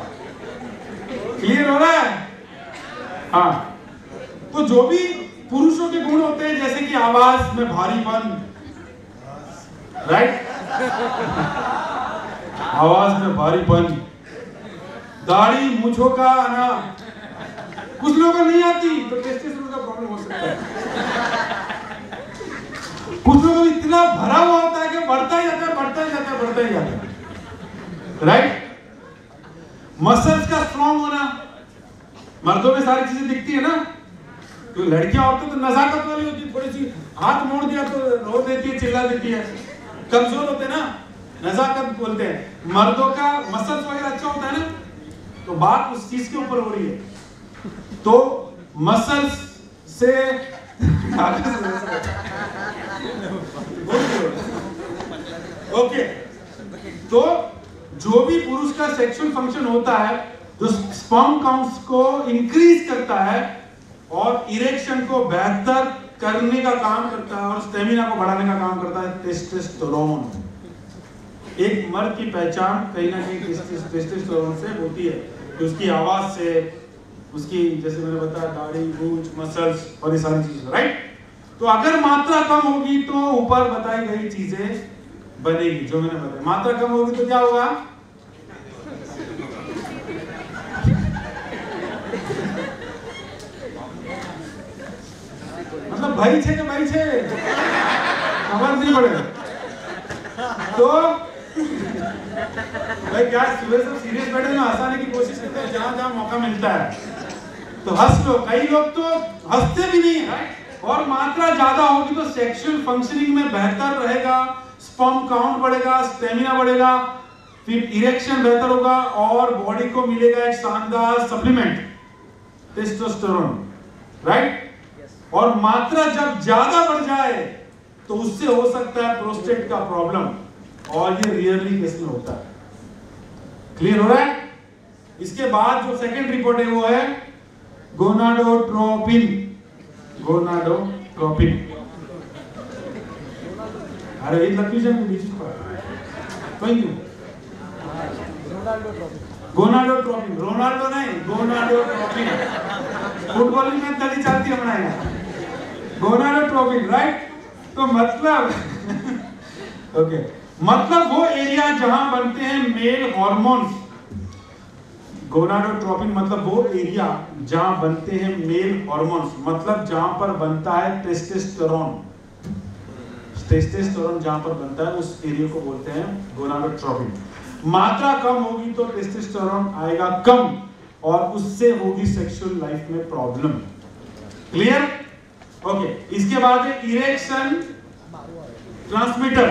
क्लियर हो रहा है? हाँ। तो जो भी पुरुषों के गुण होते हैं, जैसे कि आवाज में भारीपन, राइट, आवाज में भारीपन, दाढ़ी मूंछों का आना, कुछ लोगों को नहीं आती तो टेस्टोस्टेरोन का प्रॉब्लम हो सकता है। कुछ लोगों को इतना भरा हुआ होता है कि बढ़ता ही जाता है, बढ़ता ही जाता है, बढ़ता ही जाता है, राइट। मसल्स का स्ट्रॉन्ग होना, मर्दों में सारी चीजें दिखती है ना। तो लड़कियां औरतें तो नजाकत वाली होती है, थोड़ी सी हाथ मोड़ दिया तो रो देती है, चिल्ला देती है, कमजोर होते हैं ना, नजाकत बोलते हैं। मर्दों का मसल्स वगैरह अच्छा होता है ना। तो बात उस चीज के ऊपर हो रही है। तो मसल्स से ओके। तो जो भी पुरुष का सेक्सुअल फंक्शन होता है, जो स्पर्म काउंट्स को इंक्रीज करता है और इरेक्शन को बेहतर करने का काम करता है और स्टेमिना को बढ़ाने का काम करता है टेस्टोस्टेरोन। एक मर्द की पहचान कहीं ना कहीं टेस्टोस्टेरोन से होती है, कि उसकी आवाज से, उसकी जैसे मैंने बताया दाढ़ी, मूंछ, मसल्स और ये सारी चीजें, राइट। तो अगर मात्रा कम होगी तो ऊपर बताई गई चीजें बनेगी, जो मैंने बताया। मात्रा कम होगी तो क्या होगा? मतलब भाई छे के भाई छे खबर नहीं पड़े। तो भाई क्या सुबह सब सीरियस बैठे ना, हंसाने की कोशिश करते हैं जहां जहां मौका मिलता है तो हंस लो। कई लोग तो हंसते भी नहीं है। और मात्रा ज्यादा होगी तो सेक्सुअल फंक्शनिंग में बेहतर रहेगा, स्पर्म काउंट बढ़ेगा, स्टेमिना बढ़ेगा, फिर इरेक्शन बेहतर होगा और बॉडी को मिलेगा एक शानदार सप्लीमेंट टेस्टोस्टेरोन, राइट। और मात्रा जब ज्यादा बढ़ जाए तो उससे हो सकता है प्रोस्टेट का प्रॉब्लम, और ये रियरली केस में होता है। क्लियर हो रहा है? इसके बाद जो सेकंड रिपोर्ट है वो है गोनाडोट्रोपिन। गोनाडोट्रोपिन, अरे ये लकी जन बीच पर थैंक यू। गोनाडोट्रोपिन, रोनाल्डो नहीं, गोनाडोट्रोपिन। फुटबॉल में तली चलती है हमारे यहाँ। Gonadotropin, right. तो मतलब ओके, मतलब वो एरिया जहां बनते हैं मेल हार्मोन्स। गोनाडोट्रोपिन मतलब वो एरिया जहां बनते हैं मेल हार्मोन्स, मतलब जहां पर बनता है टेस्टोस्टेरोन। टेस्टोस्टेरोन जहां पर बनता है उस एरिया को बोलते हैं गोनाडोट्रोपिन। मात्रा कम होगी तो टेस्टोस्टेरोन आएगा कम और उससे होगी सेक्सुअल लाइफ में प्रॉब्लम। क्लियर? ओके। इसके बाद है erection transmitter.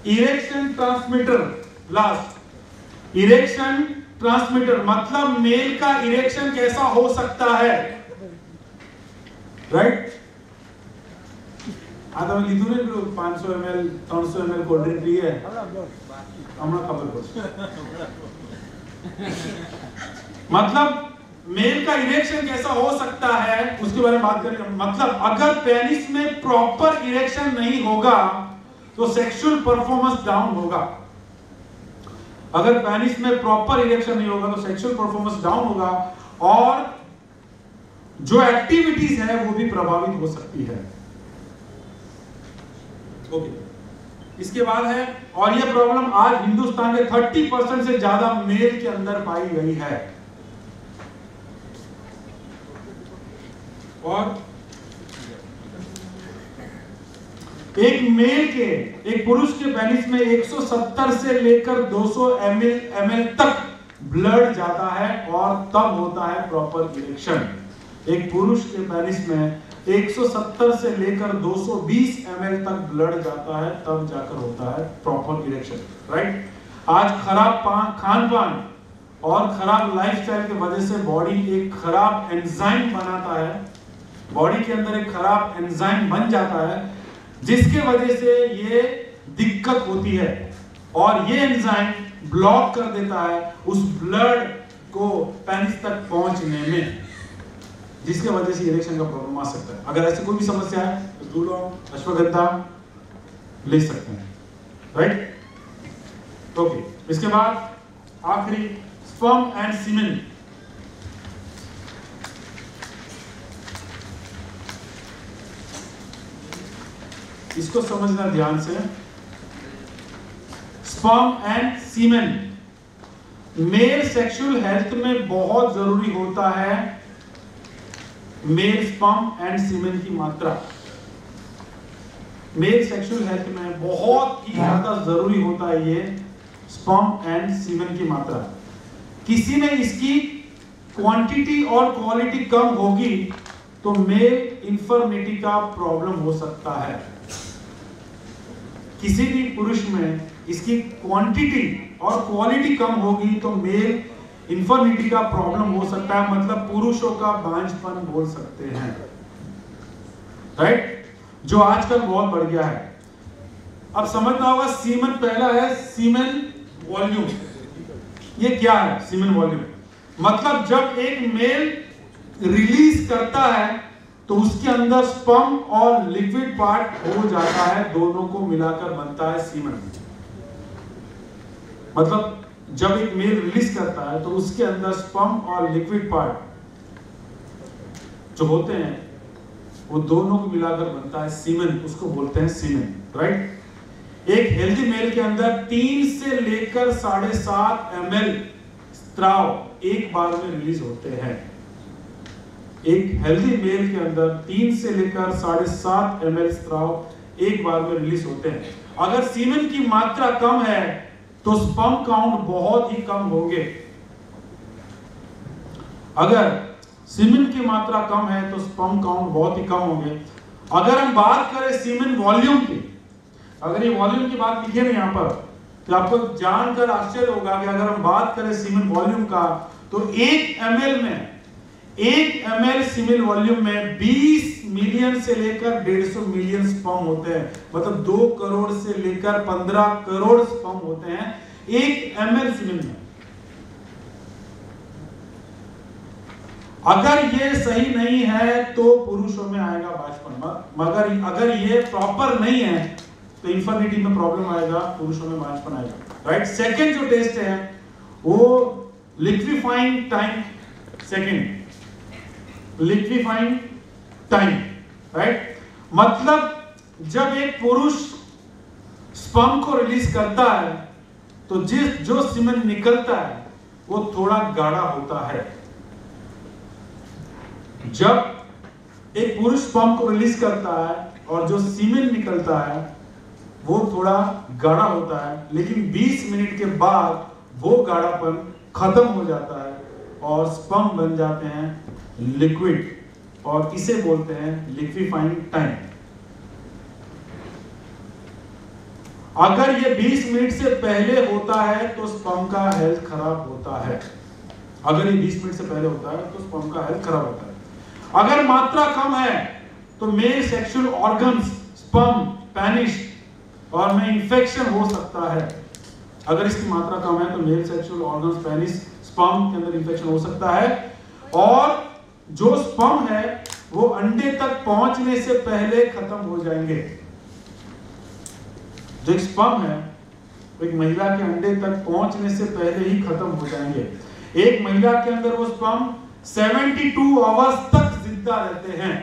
Erection transmitter last. Erection transmitter मतलब मेल का इरेक्शन कैसा हो सकता है, राइट। आता मैं लिखूं ना 500 ml 300 ml cold drink P है हमरा खबर पड़। मतलब मेल का इरेक्शन कैसा हो सकता है उसके बारे में बात करेंगे। मतलब अगर पेनिस में प्रॉपर इरेक्शन नहीं होगा तो सेक्सुअल परफॉर्मेंस डाउन होगा। अगर पेनिस में प्रॉपर इरेक्शन नहीं होगा तो सेक्सुअल परफॉर्मेंस डाउन होगा और जो एक्टिविटीज है वो भी प्रभावित हो सकती है। ओके, इसके बाद है, और यह प्रॉब्लम आज हिंदुस्तान के 30% से ज्यादा मेल के अंदर पाई गई है। और एक पुरुष के पेनिस में 170 से लेकर 200 ml तक ब्लड जाता है और तब होता है प्रॉपर इरेक्शन। एक पुरुष के पेनिस में 170 से लेकर 220 ml तक ब्लड जाता है तब जाकर होता है प्रॉपर इरेक्शन, राइट। आज खराब खान पान और खराब लाइफस्टाइल की वजह से बॉडी एक खराब एंजाइम बनाता है, बॉडी के अंदर एक खराब एंजाइम बन जाता है जिसके वजह से ये दिक्कत होती है और ये एंजाइम ब्लॉक कर देता है उस ब्लड को पेनिस तक पहुंचने में, जिसके वजह से इरेक्शन का प्रॉब्लम आ सकता है। अगर ऐसी कोई भी समस्या है तो दूल्हों अश्वगंधा ले सकते हैं, राइट। ओके, इसके बाद आखिरी स्पर्म एंड सीमेन। इसको समझना ध्यान से। Sperm and semen male sexual health में बहुत जरूरी होता है। मेल स्पर्म एंड सीमेन की मात्रा मेल सेक्सुअल हेल्थ में बहुत ही ज्यादा जरूरी होता है। ये स्पर्म एंड सीमेन की मात्रा, किसी में इसकी क्वांटिटी और क्वालिटी कम होगी तो मेल इंफर्मिटी का प्रॉब्लम हो सकता है। किसी भी पुरुष में इसकी क्वांटिटी और क्वालिटी कम होगी तो मेल इंफर्मिटी का प्रॉब्लम हो सकता है, मतलब पुरुषों का बांझपन बोल सकते हैं, राइट, जो आजकल बहुत बढ़ गया है। अब समझना होगा, सीमेन पहला है सीमेन वॉल्यूम। ये क्या है सीमेन वॉल्यूम? मतलब जब एक मेल रिलीज करता है तो उसके अंदर स्पर्म और लिक्विड पार्ट हो जाता है, दोनों को मिलाकर बनता है सीमेन। मतलब जब एक मेल रिलीज करता है तो उसके अंदर स्पर्म और लिक्विड पार्ट जो होते हैं वो दोनों को मिलाकर बनता है सीमेन, उसको बोलते हैं सीमेन, राइट। एक हेल्दी मेल के अंदर 3 से लेकर 7.5 ml स्त्राव एक बार में रिलीज होते हैं। एक हेल्दी मेल के अंदर 3 से लेकर 7.5 ml स्त्राव एक बार में रिलीज होते हैं। अगर सीमेन की मात्रा कम है तो स्पर्म काउंट बहुत ही कम होंगे। अगर सीमेन की मात्रा कम है तो स्पर्म काउंट बहुत ही कम होंगे। अगर हम बात करें सीमेन वॉल्यूम की, अगर ये वॉल्यूम की बात लिखे ना यहाँ पर, तो आपको जानकर आश्चर्य होगा कि अगर हम बात करें सीमेन वॉल्यूम का तो 1 ml सीमेन वॉल्यूम में 20 मिलियन से लेकर 150 मिलियन स्पर्म होते हैं। मतलब 2 करोड़ से लेकर 15 करोड़ स्पर्म होते हैं 1 ml सीमेन में। अगर ये सही नहीं है तो पुरुषों में आएगा बांझपन, मगर अगर ये प्रॉपर नहीं है तो इंफर्टिलिटी में प्रॉब्लम आएगा, पुरुषों में बांझपन आएगा, राइट। सेकंड जो टेस्ट है वो लिक्विफाइंग टाइम, लिक्विफाइंग टाइम, राइट। मतलब जब एक पुरुष स्पर्म को रिलीज करता है तो जो सीमेन निकलता है वो थोड़ा गाढ़ा होता है। जब एक पुरुष स्पर्म को रिलीज करता है और जो सीमेन निकलता है वो थोड़ा गाढ़ा होता है, लेकिन 20 मिनट के बाद वो गाढ़ापन खत्म हो जाता है और स्पर्म बन जाते हैं लिक्विड, और इसे बोलते हैं लिक्विफाइंग टाइम। अगर ये 20 मिनट से पहले होता है तो स्पर्म का हेल्थ खराब होता है। अगर ये 20 मिनट से पहले होता है तो स्पर्म का हेल्थ खराब होता है। अगर मात्रा कम है तो male sexual organs, sperm, penis और में इंफेक्शन हो सकता है। अगर इसकी मात्रा कम है तो male sexual organs, penis, sperm के अंदर इंफेक्शन हो सकता है और जो स्पर्म है वो अंडे तक पहुंचने से पहले खत्म हो जाएंगे। जो एक स्पर्म है एक महिला के अंडे तक पहुंचने से पहले ही खत्म हो जाएंगे। एक महिला के अंदर वो स्पर्म 72 आवर्स तक जिंदा रहते हैं।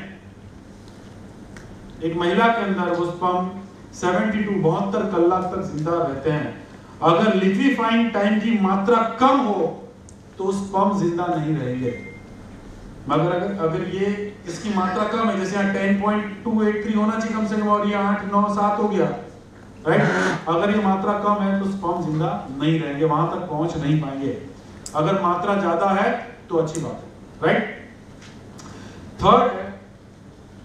एक महिला के अंदर वो स्पर्म 72 कलाक तक जिंदा रहते हैं। अगर लिक्विफाइंग टाइम की मात्रा कम हो तो स्पर्म जिंदा नहीं रहेंगे। मगर अगर ये इसकी मात्रा कम है, जैसे यहाँ 10.283 होना चाहिए कम से कम, और ये 8, 9, 7 हो गया, राइट। अगर ये मात्रा कम है तो स्पर्म जिंदा नहीं रहेंगे, वहां तक पहुंच नहीं पाएंगे। अगर मात्रा ज्यादा है तो अच्छी बात है, राइट। थर्ड है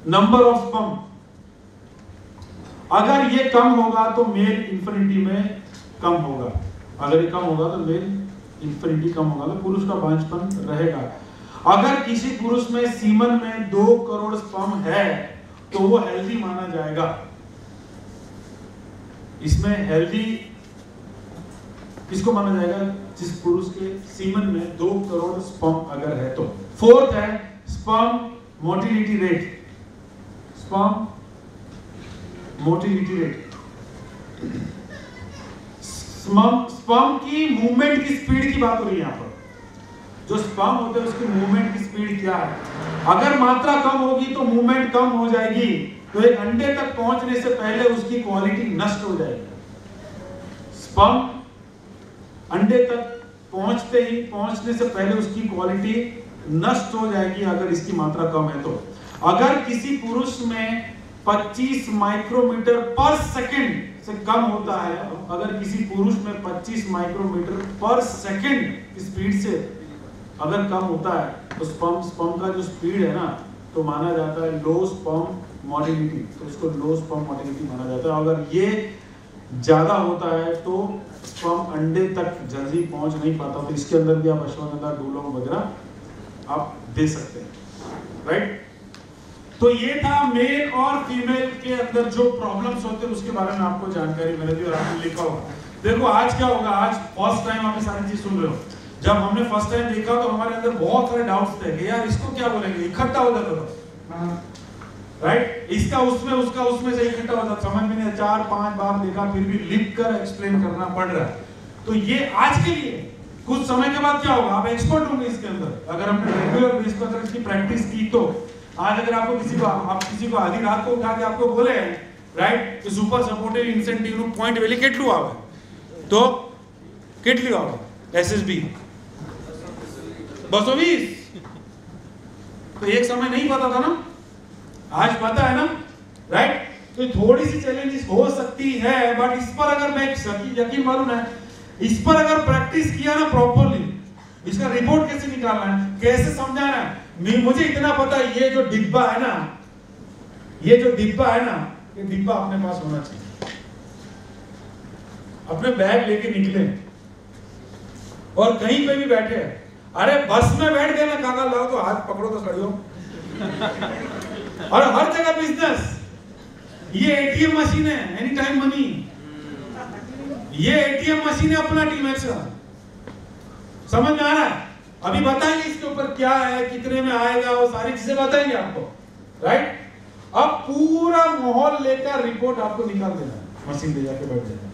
नंबर ऑफ स्पर्म। अगर ये कम होगा तो मेल इंफिनिटी में कम होगा। अगर ये कम होगा तो मेल इंफिनिटी कम होगा, तो पुरुष का बांझपन रहेगा। अगर किसी पुरुष में सीमन में 2 करोड़ स्पर्म है तो वो हेल्दी माना जाएगा। इसमें हेल्दी किसको माना जाएगा? जिस पुरुष के सीमन में 2 करोड़ स्पर्म अगर है तो। फोर्थ है sperm motility rate. Sperm motility rate, sperm की मूवमेंट की स्पीड की बात हो रही है यहाँ पर। जो स्पर्म होते हैं उसकी मूवमेंट की स्पीड क्या है? अगर मात्रा कम होगी तो मूवमेंट कम हो जाएगी, तो एक अंडे तक पहुंचने से पहले उसकी क्वालिटी नष्ट हो जाएगी। स्पर्म अंडे तक पहुंचने से पहले उसकी क्वालिटी नष्ट हो जाएगी अगर इसकी मात्रा कम है तो। अगर किसी पुरुष में 25 माइक्रोमीटर पर सेकंड से कम होता है, अगर किसी पुरुष में 25 माइक्रोमीटर पर सेकंड की स्पीड से अगर कम होता है तो स्पर्म का जो स्पीड है ना, तो माना जाता है लो स्पर्म मोटिलिटी, तो उसको लो स्पर्म मोटिलिटी माना जाता है। अगर ये ज्यादा होता है तो स्पर्म अंडे तक जल्दी पहुंच नहीं पाता, तो इसके अंदर भी आप अश्वगंधा डोलों वगैरह आप दे सकते हैं, राइट। तो ये था मेल और फीमेल के अंदर जो प्रॉब्लम्स होते हैं उसके बारे में आपको जानकारी मैंने दी और आपने लिखा होगा। देखो आज क्या होगा, आज फर्स्ट टाइम आप सारी चीज सुन रहे हो। जब हमने फर्स्ट टाइम देखा तो हमारे अंदर बहुत सारे डाउट्स थे कि यार इसको क्या बोलेंगे, इकट्ठा हो जाता था, राइट। इसका उसमें उसका उसमें से इकट्ठा हो जाता, समझ में नहीं, 4-5 बार देखा फिर भी लिख कर एक्सप्लेन करना पड़ रहा है। तो ये आज के लिए, कुछ समय के बाद क्या होगा, आप एक्सपर्ट होंगे इसके अंदर। अगर हमने रेगुलर बेस पर इसकी प्रैक्टिस की तो आज अगर आपको किसी को आधी रात को उठा के आपको बोले, राइट, कि सुपर सपोर्टिव इंसेंटिव નું પોઈન્ટ વેલી કેટલું આવે, તો કેટલી આવે એસએસબી 220। तो एक समय नहीं पता था ना, आज पता है ना, राइट। तो थोड़ी सी चैलेंजेस हो सकती है, बट इस पर अगर मैं यकीन मालूम है, इस पर अगर प्रैक्टिस किया ना प्रॉपरली, इसका रिपोर्ट कैसे निकालना है, कैसे समझाना है, मुझे इतना पता है। ये जो डिब्बा है ना, ये डिब्बा अपने पास होना चाहिए। अपने बैग लेके निकले और कहीं पे भी बैठे, अरे बस में बैठ गए ना, काका लाओ तो हाथ पकड़ो तो खड़े हो। और हर जगह बिजनेस, ये एटीएम मशीन है, एनी टाइम मनी। ये एटीएम मशीन है अपना टीमैक्स का, समझ में आ रहा है? अभी बताएंगे इसके ऊपर क्या है, कितने में आएगा, वो सारी चीजें बताएंगे आपको, राइट। अब पूरा माहौल लेकर रिपोर्ट आपको निकाल देना है, मशीन ले जाके बैठ जाना।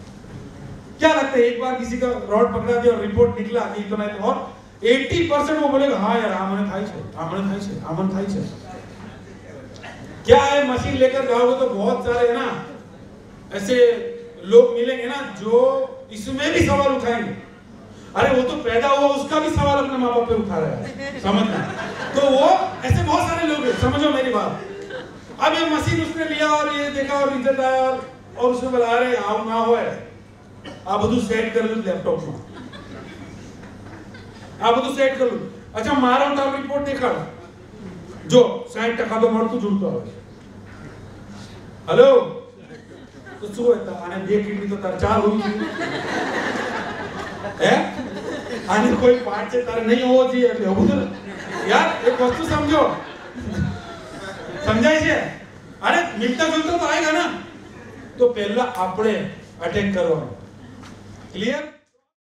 क्या लगता है, एक बार किसी का रॉड पकड़ा दिया और रिपोर्ट निकला कि इतना है, और 80% वो बोलेगा हाँ यार आमने थाई छे। क्या है, मशीन लेकर जाओगे तो बहुत सारे है ना ऐसे लोग मिलेंगे ना जो इसमें भी सवाल उठाएंगे। अरे वो तो पैदा हुआ, उसका भी सवाल अपने माँ बाप पे उठा रहा है, समझना। तो वो ऐसे बहुत सारे लोग हैं, समझो मेरी बात। अब ये मशीन उसने लिया और ये देखा और रिजल्ट आया और उसने बोला अरे आओ ना हो, आप બધું સેટ कर लो लैपटॉप में, आप બધું સેट कर लो। अच्छा मारो तो रिपोर्ट देखा जो 60% तो મળતું जुड़ता है। हेलो तो શું હતા આને 2 કિડની તો તાર 4 હોવી જોઈએ, હે આને કોઈ પાર્ટ છે તારે નહીં હોવો જોઈએ, એટલે હોવું જોઈએ यार। एक वस्तु समझो, समझाय છે? अरे मिलता जुलता तो आएगा ना, तो पहला આપણે अटैक करवानो, क्लियर।